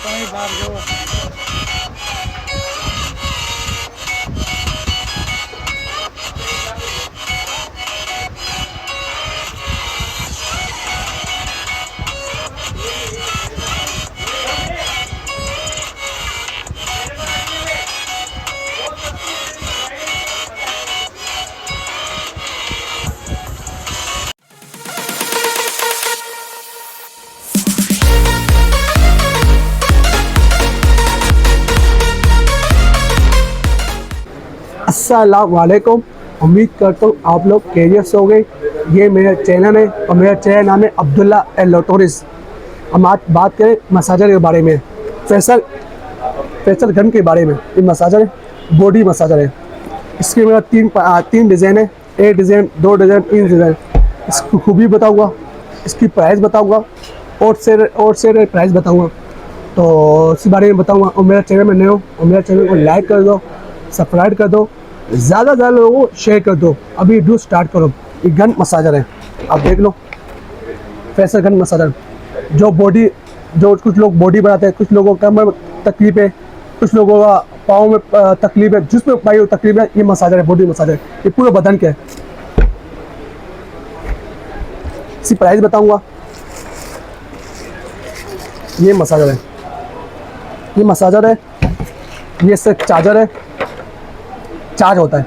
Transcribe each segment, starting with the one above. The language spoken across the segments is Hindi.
कहीं भाग दो। अस्सलाम वालेकुम। उम्मीद करता हूँ आप लोग कैरियर से हो गए। ये मेरा चैनल है और मेरा चैनल नाम है अब्दुल्ला एलोटोरिस। हम आज बात करें मसाजर के बारे में, फैसल फैसल गन के बारे में। ये मसाजर है, बॉडी मसाजर है। इसके मेरा तीन डिज़ाइन है, एक डिज़ाइन, दो डिज़ाइन, तीन डिज़ाइन। इसकी खूबी बताऊँगा, इसकी प्राइस बताऊँगा और से प्राइस बताऊँगा, तो इसी बारे में बताऊँगा। और मेरा चैनल में नए हो और मेरा चैनल को लाइक कर दो, सब्सक्राइब कर दो, ज़्यादा से ज़्यादा लोगों को शेयर कर दो। अभी वीडियो स्टार्ट करो। ये गन मसाजर है, आप देख लो। फैसल गन मसाजर जो कुछ लोग बॉडी बनाते हैं, कुछ लोगों को कमर में तकलीफ है, कुछ लोगों का पाँव में तकलीफ है, जिसमें भाई तकलीफ है, ये मसाजर है, बॉडी मसाजर। ये पूरे बदन के है। इसी प्राइस बताऊंगा। ये मसाजर है, ये मसाजर है, ये सब चार्जर है, चार्ज होता है।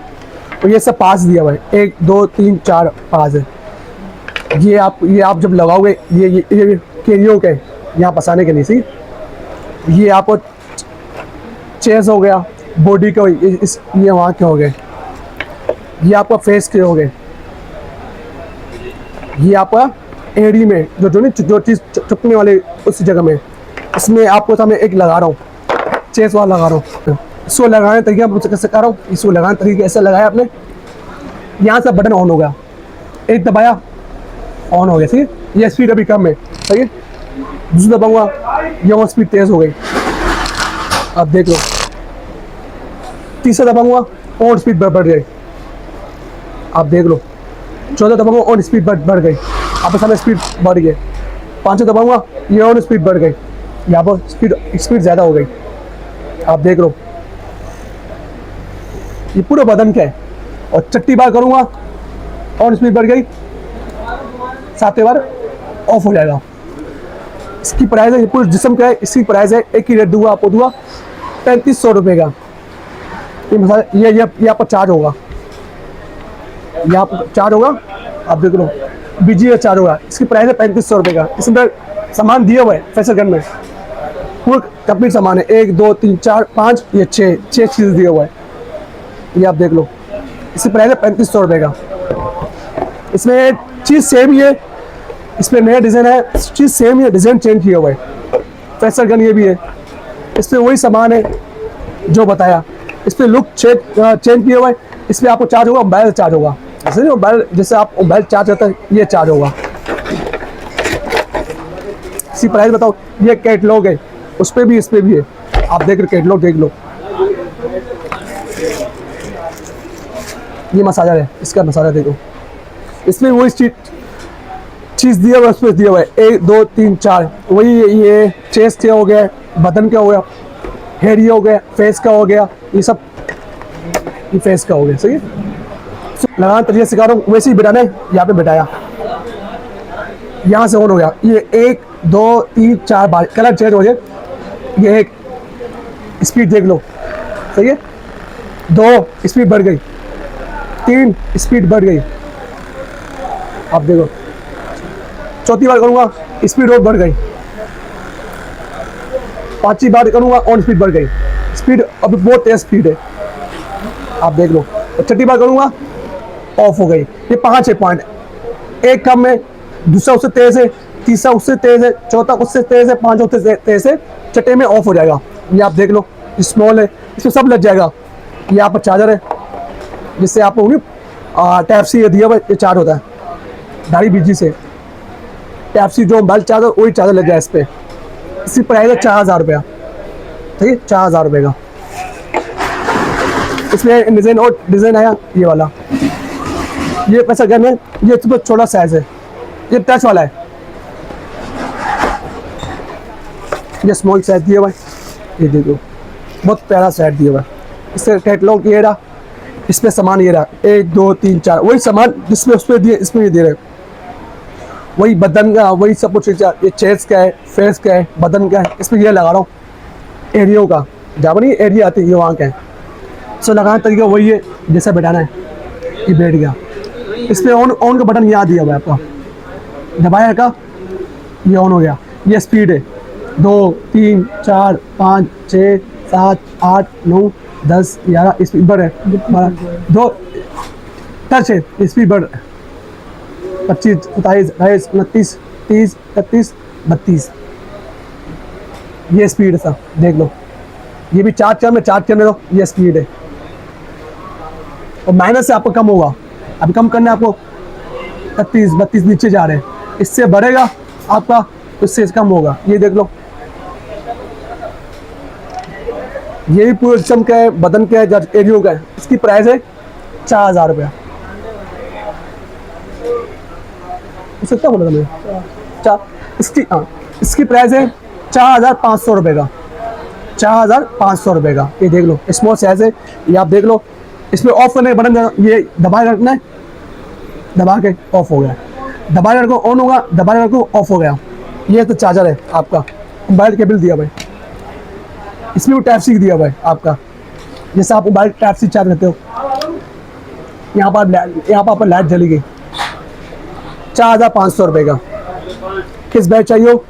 और ये सब पास दिया हुआ है, 1 2 3 4 पास है। ये आप जब लगाओगे, ये केरियो के यहाँ फंसाने के लिए। सी ये आपको चेस्ट हो गया, बॉडी के ये वहाँ के हो गए, ये आपका फेस के हो गए, ये आपका एड़ी में जो चीज़ चुपने वाले उस जगह में। इसमें आपको सामने एक लगा रहा हूँ, चेस्ट वाला लगा रहा हूँ। इसको लगाने तरीके मुझसे कैसे कर रहा हूँ, इसको लगाने तरीके ऐसे लगाया आपने, यहाँ से बटन ऑन हो गया, एक दबाया ऑन हो गया। ठीक है, ये स्पीड अभी कम है, सही है। दूसरा दबाऊंगा, ये और स्पीड तेज़ हो गई, आप देख लो। तीसरा दबाऊंगा और स्पीड बढ़ गई, आप देख लो। चौथा दबाऊंगा और स्पीड बढ़ गई, आपके सामने स्पीड बढ़ गई। पाँचवा दबाऊंगा, ये और स्पीड बढ़ गई, यहाँ पर स्पीड ज़्यादा हो गई, आप देख लो। ये पूरे बदन का है। और छठी बार करूँगा और स्पीड बढ़ गई, सातवीं बार ऑफ हो जाएगा। इसकी प्राइस है, ये पूरे जिस्म का है, इसकी प्राइस है, एक ही रेट दूंगा आपको, दूंगा 3500 रुपये का। ये मसाला ये आपका चार्ज होगा, ये आप चार्ज होगा, आप देख लो। बीजी चार्ज होगा, इसकी प्राइस है 3500 रुपये का। इसमें सामान दिया हुआ है फैसल गन में, पूरा कंप्लीट सामान है। 1 2 3 4 5 ये 6 चीज़ दिया हुआ है, ये आप देख लो। इसकी प्राइस है 3500 रुपये का। इसमें चीज़ सेम ही है, इसमें नया डिज़ाइन है, चीज़ सेम ही है, डिज़ाइन चेंज किया हुआ है। फैसल गन ये भी है, इसमें वही सामान है जो बताया। इसमें लुक चेंज किया हुआ है। इसमें आपको चार्ज होगा, मोबाइल चार्ज होगा, जैसे मोबाइल, जैसे आप मोबाइल चार्ज करते हैं, ये चार्ज होगा। इसी प्राइस बताओ। ये कैटलॉग है, उस पर भी इस पर भी है, आप देख लो, कैटलॉग देख लो। ये मसाजर है, इसका मसाजर देखो। इसमें वही चीज़ दिया हुआ है, उसमें दिया हुआ है 1 2 3 4। वही ये चेस्ट का हो गया, बदन का हो गया, हेयर हो गया, फेस का हो गया, ये सब ये फेस का हो गया। सही है, लगाना तरीके सिखा रहा हूँ, वैसे ही बिठाना है। यहाँ पे बिठाया, यहाँ से ऑन हो गया। ये 1 2 3 4 बार कलर चेंज हो गया। ये एक स्पीड देख लो, सही है। 2 स्पीड बढ़ गई, 3 स्पीड बढ़ गई, आप देखो। चौथी बार करूँगा, स्पीड और बढ़ गई। पांचवी बार करूँगा और स्पीड बढ़ गई, स्पीड अभी बहुत तेज स्पीड है, आप देख लो। और छठी बार करूँगा, ऑफ हो गई। ये 5 है पॉइंट, एक कम है, दूसरा उससे तेज है, तीसरा उससे तेज है, चौथा उससे तेज है, पांचवा उससे तेज है, छठे में ऑफ हो जाएगा। ये आप देख लो, स्मॉल है, इसमें सब लग जाएगा। ये यहाँ पर चार्जर है, जिससे आपको टाइप सी दिया हुआ, ये चार्ज होता है डायरेक्ट बिजली से। टाइप सी जो मोबाइल चार्जर, वही चार्जर लग जाए इस पर। इसकी प्राइस है 4000 रुपया, ठीक है, 4000 रुपये का। इसमें डिज़ाइन और डिज़ाइन आया, ये वाला, ये पैसा गन है, ये तो छोटा साइज है, ये टच वाला है। ये स्मॉल साइज दिया हुआ है, ये देखो बहुत प्यारा सेट दिया हुआ है। इससे कैटलॉग ये रहा, इसमें सामान ये रहा 1 2 3 4, वही सामान जिसमें उस पर दिए इसमें भी दे रहे, वही बदन का वही सब कुछ। ये चेस्ट का है, फेस का है, बदन का है, इसमें ये लगा रहा हूँ एरियो का, जहाँ पर एरिया आती है ये वहाँ का है। सो लगाने तरीका वही है जैसा बैठाना है, ये बैठ गया। इसमें ऑन का बटन यहाँ दिया हुआ है आपका, दबाया का ये ऑन हो गया। ये स्पीड है 2 3 4 5 6 7 8 9 10 11 स्पीड बढ़ है 2 टच है, स्पीड बढ़ 25 27 28 29 30 31 32, ये स्पीड है सब देख लो। ये भी 4 में 4 में दो, ये स्पीड है। और माइनस से आपको कम होगा, अब कम करना है आपको 31 32 नीचे जा रहे हैं, इससे बढ़ेगा आपका, इससे कम होगा। ये देख लो, ये भी पूरे जिस्म का है, बदन का है, एरियो का है। इसकी प्राइस है 4000 रुपया। कितना बोला था मैंने? इसकी इसकी प्राइस है 4500 रुपये का, 4500 रुपये का। ये देख लो स्मॉल साइज है, ये आप देख लो। इसमें ऑफ करने का बटन ये दबा के रखना है, दबा के ऑफ हो गया, दबा के रखो ऑन होगा, दबा के रखो ऑफ हो गया। ये तो चार्जर है आपका, मोबाइल केबल दिया भाई, इसमें भी टाइप सी दिया हुआ है आपका, जैसे आप मोबाइल टाइप सी चार्ज करते हो। यहाँ पर आपको लाइट जली गई, 4500 रुपये का। किस बैग चाहिए हो,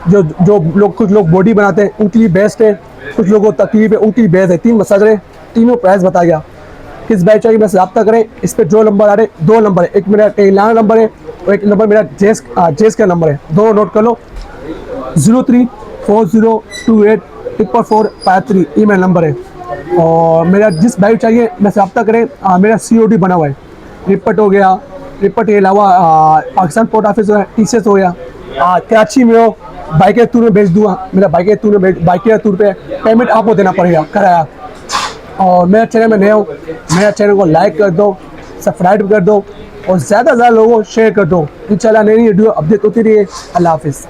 जो लोग कुछ लोग बॉडी बनाते हैं उनके लिए बेस्ट है, कुछ लोगों को तकलीफ है उनके लिए बेस्ट है। 3 मसाज रहे, तीनों प्राइस बता गया। किस बैग चाहिए मैं रब्ता करें, इस पर जो नंबर आ रहे 2 नंबर है, एक मेरा टेलाना नंबर है और एक नंबर मेरा जेस का नंबर है, दोनों नोट कर लो। 0340284453 ईमेल नंबर है। और मेरा जिस बैग चाहिए मैं रब्ता करें, मेरा COD बना हुआ है। रिपट हो गया, रिपट के अलावा पाकिस्तान पोस्ट ऑफिस हो गया, TCS हो गया, कराची में हो बाइक टूर में भेज दूँगा, मेरा बाइक टूर पे पेमेंट आपको देना पड़ेगा किराया। और मेरा चैनल में नए हो, मेरा चैनल को लाइक कर दो, सब्सक्राइब कर दो और ज़्यादा से ज़्यादा लोगों को शेयर कर दो। इंशाल्लाह नई वीडियो अपडेट होती रही है। अल्लाह हाफिज़।